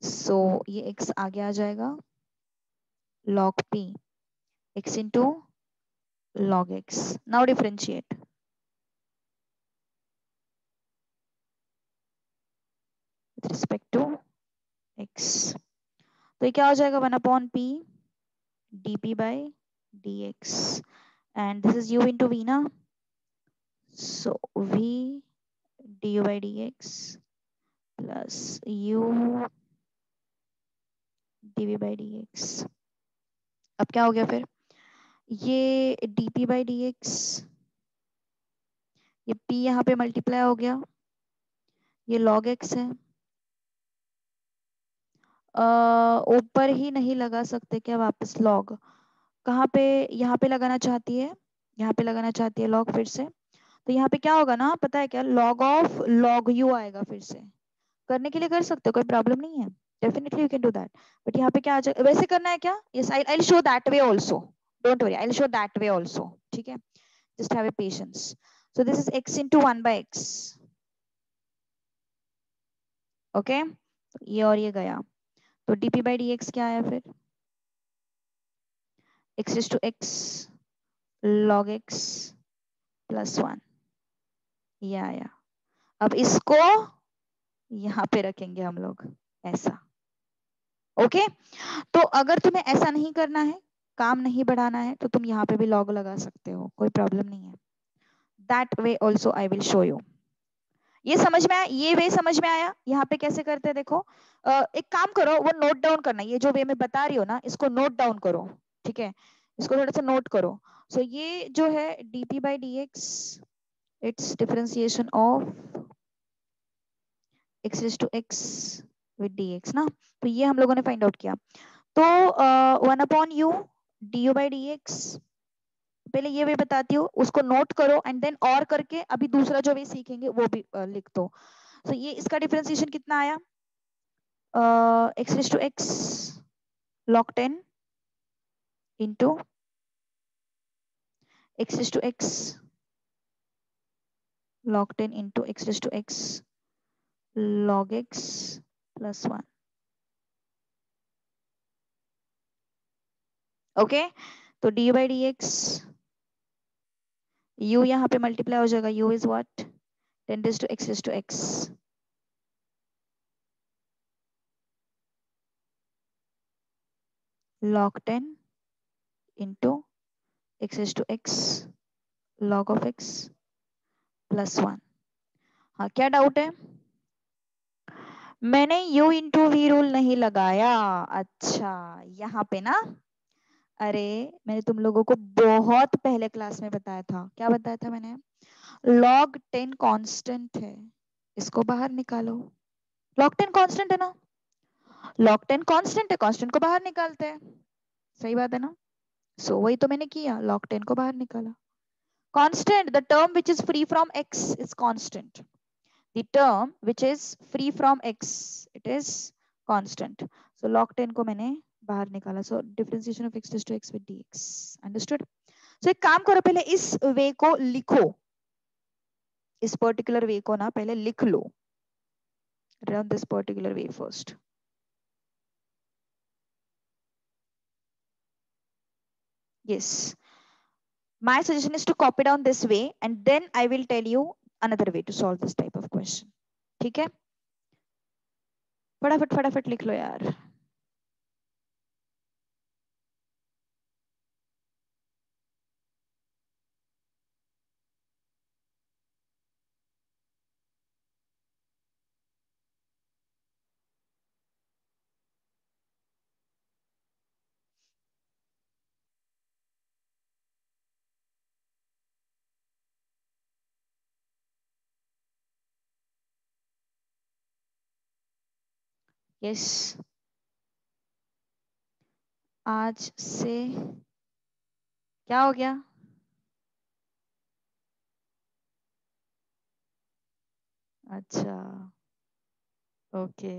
so ये x आगे आ जाएगा, log p x into log x। Now differentiate with respect to x, तो ये क्या हो जाएगा, 1 upon p dp by dx, and this is u into v ना, so v du by dx plus u dv by dx। अब क्या हो गया फिर, ये dp by dx, ये p यहाँ पे मल्टीप्लाई हो गया, ये log x है, ऊपर ही नहीं लगा सकते क्या वापस log, कहाँ पे, यहाँ पे लगाना चाहती है, यहाँ पे लगाना चाहती है log फिर से, तो यहाँ पे क्या होगा ना पता है क्या, log ऑफ log u आएगा, फिर से करने के लिए कर सकते हो, कोई प्रॉब्लम नहीं है, definitely you can do that. But यहाँ पे क्या आ जाए, वैसे करना है क्या, yes I will show that way also, don't worry, I will show that way also, ठीक है, just have a patience. So this is x into 1 by x, okay, ये और ये गया, तो dp by dx क्या आया फिर, x is to x log x plus 1, ये आया। अब इसको यहाँ पे रखेंगे हम लोग ऐसा, ओके। तो अगर तुम्हें ऐसा नहीं करना है, काम नहीं बढ़ाना है, तो तुम यहाँ पे भी लॉग लगा सकते हो, कोई प्रॉब्लम नहीं है, that way also I will show you. ये समझ में आया, ये वे समझ में आया, यहाँ पे कैसे करते हैं देखो, एक काम करो, वो नोट डाउन करना, ये जो वे मैं बता रही हूँ ना इसको नोट डाउन करो, ठीक है, इसको थोड़ा सा नोट करो। सो ये जो है dp by dx, it's differentiation of x raised to x with dx ना, तो ये हम लोगों ने फाइंड आउट किया। तो 1 upon U D you by D x, पहले ये वे बताती हूँ, उसको नोट करो एंड देन और करके अभी दूसरा जो वे सीखेंगे वो भी लिख दो। तो ये इसका डिफरेंशिएशन कितना आया, x raise to x log 10 into x raise to x log 10 into x raise to x log x plus 1, okay. तो d by D x, u यहाँ पे मल्टीप्लाई हो जाएगा, u is what, 10 raise to x, log 10 into x is to x log of x plus 1। हाँ, क्या डाउट है? मैंने u इंटू वी रूल नहीं लगाया। अच्छा, यहाँ पे ना, अरे मैंने तुम लोगों को बहुत पहले क्लास में बताया था। क्या बताया था मैंने? log 10 कांस्टेंट है, इसको बाहर निकालो। log 10 कांस्टेंट है ना, log 10 कांस्टेंट है, कांस्टेंट को बाहर निकालते हैं। सही बात है ना? सो वही तो मैंने किया, log 10 को बाहर निकाला। Constant, the term which is free from x is constant, the term which is free from x it is constant. So log 10 को मैंने बाहर निकाला। So differentiation of x to x with dx। Understood? So एक काम करो, पहले इस वे को लिखो, इस पर्टिकुलर वे को ना पहले लिख लो। Run this particular way first. Yes, my suggestion is to copy down this way and then I will tell you another way to solve this type of question. ठीक है, फटाफट फटाफट लिख लो यार। यस, आज से क्या हो गया? अच्छा, ओके,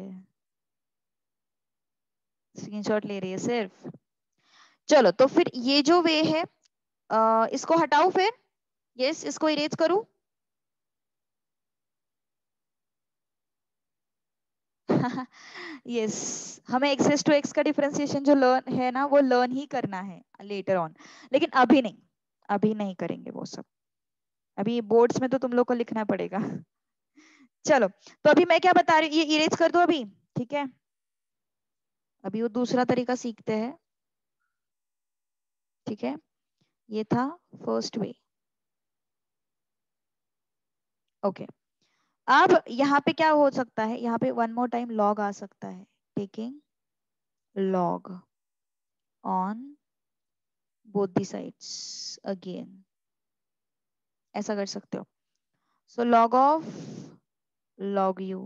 स्क्रीनशॉट ले रही है सिर्फ। चलो तो फिर ये जो वे है, इसको हटाओ फिर। यस, इसको इरेज करूं? यस, हमें एक्सेस टू एक्स का डिफरेंशिएशन जो लर्न है ना, वो लर्न ही करना है लेटर ऑन, लेकिन अभी नहीं, अभी नहीं करेंगे वो सब। अभी बोर्ड्स में तो तुम लोग को लिखना पड़ेगा। चलो, तो अभी मैं क्या बता रही हूँ, ये इरेज कर दो अभी। ठीक है, अभी वो दूसरा तरीका सीखते हैं। ठीक है, ये था फर्स्ट वे। ओके, अब यहाँ पे क्या हो सकता है, यहाँ पे वन मोर टाइम लॉग आ सकता है। Taking log on both the sides again, ऐसा कर सकते हो। So log of log u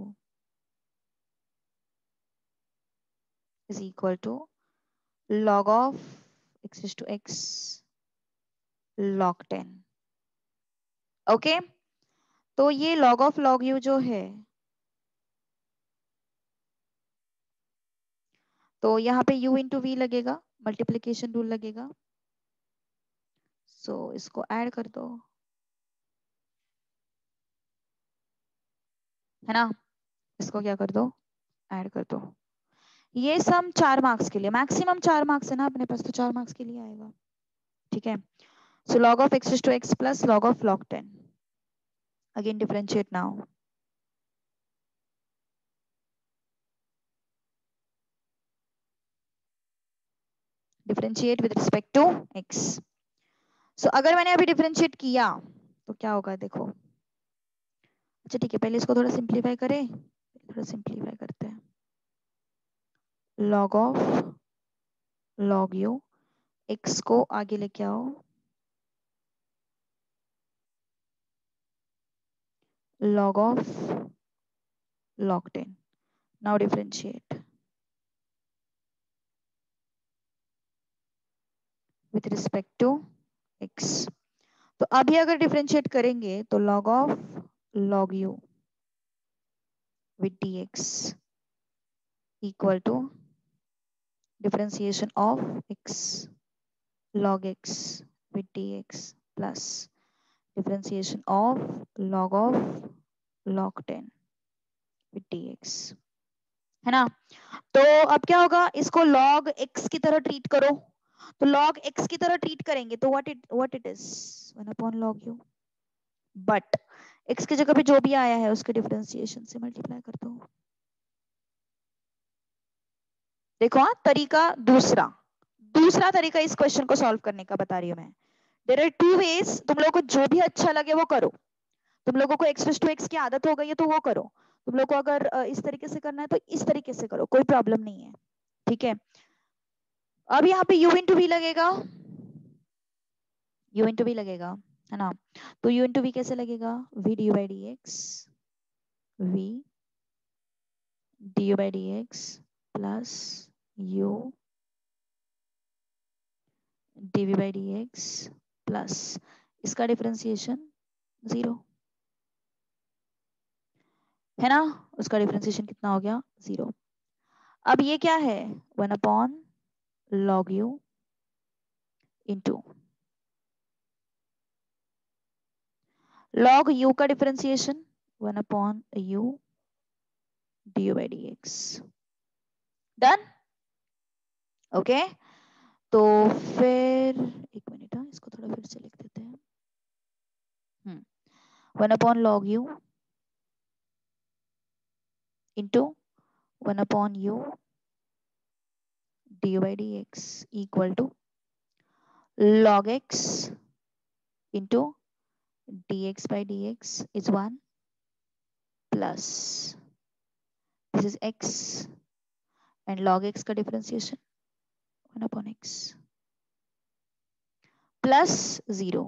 is equal to log of x is to x log 10। Okay, तो ये log of log u जो है, तो यहाँ पे u इंटू वी लगेगा, मल्टीप्लीकेशन रूल लगेगा। सो इसको ऐड कर दो, है ना? इसको क्या कर दो, ऐड कर दो। ये सम 4 मार्क्स के लिए, मैक्सिमम 4 मार्क्स है ना अपने पास, तो 4 मार्क्स के लिए आएगा। ठीक है, सो log of x is to x plus log of log 10। Again differentiate now. Differentiate with respect to x। So अगर मैंने अभी डिफरेंशिएट किया तो क्या होगा देखो। अच्छा ठीक है, पहले इसको थोड़ा सिंप्लीफाई करें, थोड़ा सिंप्लीफाई करते हैं। log of log u, x को आगे लेके आओ, log of log 10। Now differentiate with respect to x। तो अभी अगर डिफरेंशिएट करेंगे तो log of log u with dx equal to differentiation of x log x with dx plus differentiation of log 10 with dx, है ना? तो अब क्या होगा, इसको log x की तरह ट्रीट करो। तो log x की तरह ट्रीट करेंगे तो what it is 1 upon log u, but x की जगह पे जो भी आया है उसके डिफरेंशिएशन से मल्टीप्लाई कर दो। देखो हाँ, तरीका दूसरा, दूसरा तरीका इस क्वेश्चन को सॉल्व करने का बता रही हूँ मैं। देयर आर टू वेज, तुम लोगों को जो भी अच्छा लगे वो करो। तुम लोगों को x टू एक्स की आदत हो गई है तो वो करो। तुम लोग को अगर इस तरीके से करना है तो इस तरीके से करो, कोई प्रॉब्लम नहीं है। ठीक है, अब यहाँ पे u इंटू वी लगेगा, u इंटू वी लगेगा, है ना। तो u इंटू वी कैसे लगेगा, v D by D x, v D by D X plus u dv by D X plus इसका डिफरेंशिएशन 0, है ना। उसका डिफरेंशिएशन कितना हो गया, 0। अब ये क्या है, 1 upon log u into log u का differentiation 1 upon u du by D x. Done, okay. तो फिर एक मिनट, हाँ इसको थोड़ा फिर से लिख देते हैं। 1 upon log u into 1 upon u du by D x equal to log x into dx by dx is 1 plus this is x and log x का differentiation 1 upon x plus 0.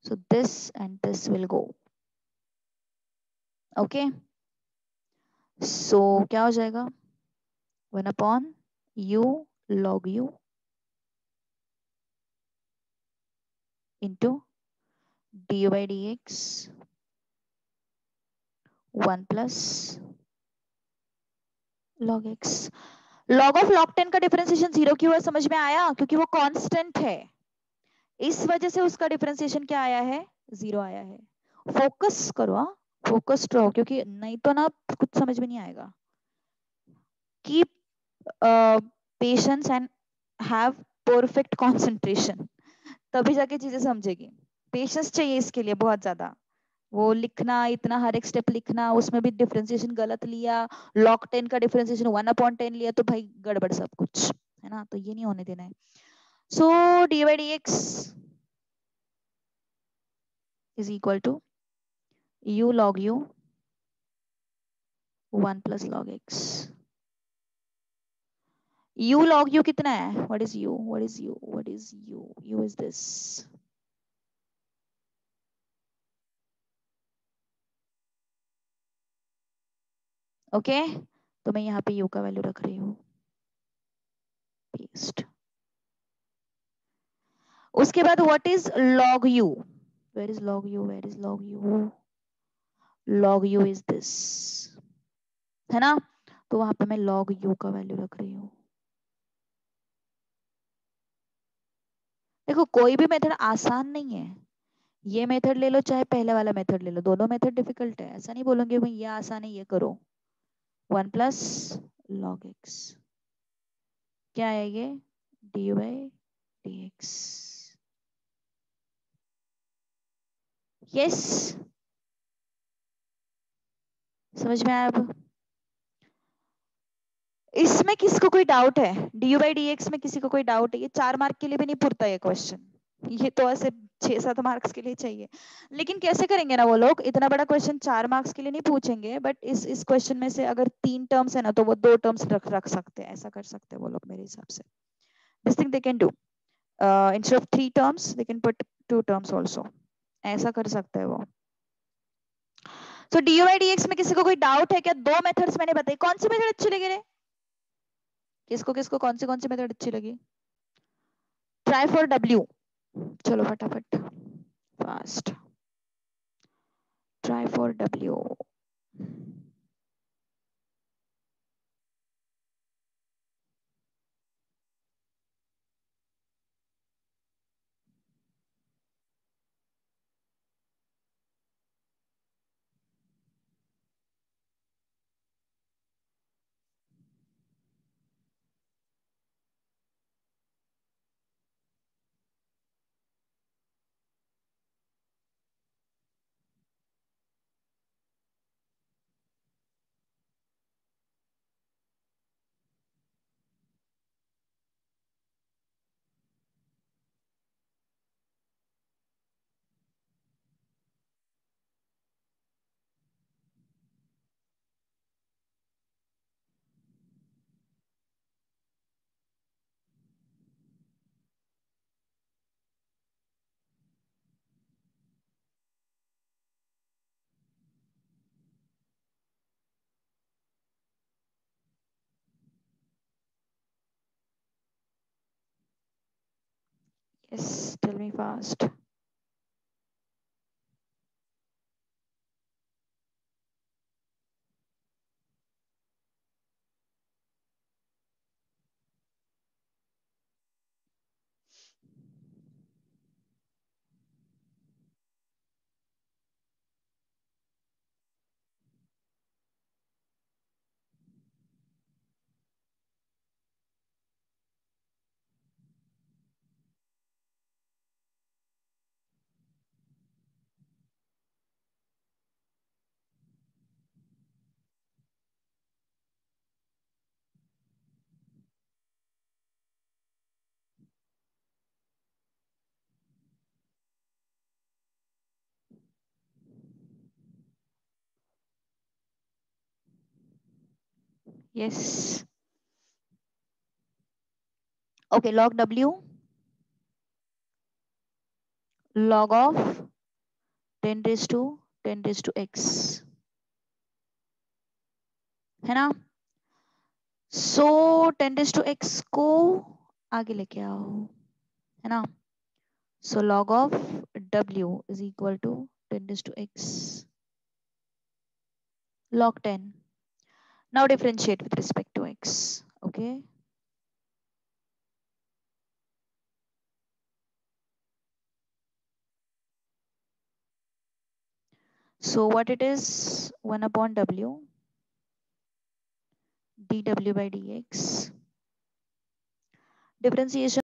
So this and this will go. Okay. So क्या हो जाएगा, 1 upon u log u into du by dx 1 plus log x. log of log 10 का डिफरेंशिएशन 0 क्यों है, समझ में आया, क्योंकि वो कांस्टेंट है, इस वजह से उसका डिफरेंशिएशन क्या आया है, 0 आया है। फोकस करो, हाँ फोकस्ड रहो, क्योंकि नहीं तो ना कुछ समझ में नहीं आएगा। Keep patience and have perfect concentration, तभी जाके चीजें समझेगी। पेशेंस चाहिए इसके लिए बहुत ज्यादा। वो लिखना इतना, हर एक स्टेप लिखना, उसमें भी डिफरेंशिएशन गलत लिया, log 10 का डिफरेंशिएशन 1 अपॉन 10 लिया, तो भाई गड़बड़ सब कुछ, है ना। तो ये नहीं होने देना है। So d by D x is equal to u log u 1 plus log x। u log u कितना है, what is u, what is u, what is u, u is this, okay okay? तो मैं यहाँ पे u का वैल्यू रख रही हूँ, पेस्ट। उसके बाद what is log u, where is log u, where is log u, log u is this, है ना। तो वहां पे मैं log u का वैल्यू रख रही हूँ। देखो कोई भी मेथड आसान नहीं है, ये मेथड ले लो चाहे पहले वाला मेथड ले लो, दोनों मेथड डिफिकल्ट है, ऐसा नहीं बोलूंगी भाई ये आसान है ये करो। 1 प्लस log x, क्या है ये, D by D x. Yes, समझ में आया अब। इसमें किसको कोई डाउट है, डी बाई डी एक्स में किसी को कोई डाउट है, ये 4 मार्क के लिए भी नहीं पूछता ये क्वेश्चन, ये तो ऐसे 6-7 मार्क्स के लिए चाहिए। लेकिन कैसे करेंगे ना वो लोग, इतना बड़ा क्वेश्चन 4 मार्क्स के लिए नहीं पूछेंगे, बट इस क्वेश्चन में से अगर 3 टर्म्स है ना तो वो 2 टर्म्स रख सकते हैं, ऐसा कर सकते हैं वो लोग मेरे हिसाब से। This thing they can do, instead of 3 terms they can put 2 terms also, ऐसा कर सकते हैं वो। तो डी बाई डी एक्स में किसी को कोई डाउट है क्या, 2 मेथड्स मैंने बताई, कौन सी मेथड अच्छी लगी रे, किसको किसको कौन सी मेथड अच्छी लगी। ट्राई फॉर डब्ल्यू, चलो फटाफट fast, try for W. Yes, tell me fast. Yes. Okay, log W, log of 10 raised to 10 raised to x, है ना? सो 10 raised to x को आगे लेके आओ, है ना? So log of W is equal to 10 raised to x log 10. Now differentiate with respect to x. Okay. So what it is? 1 upon W dw by dx. Differentiation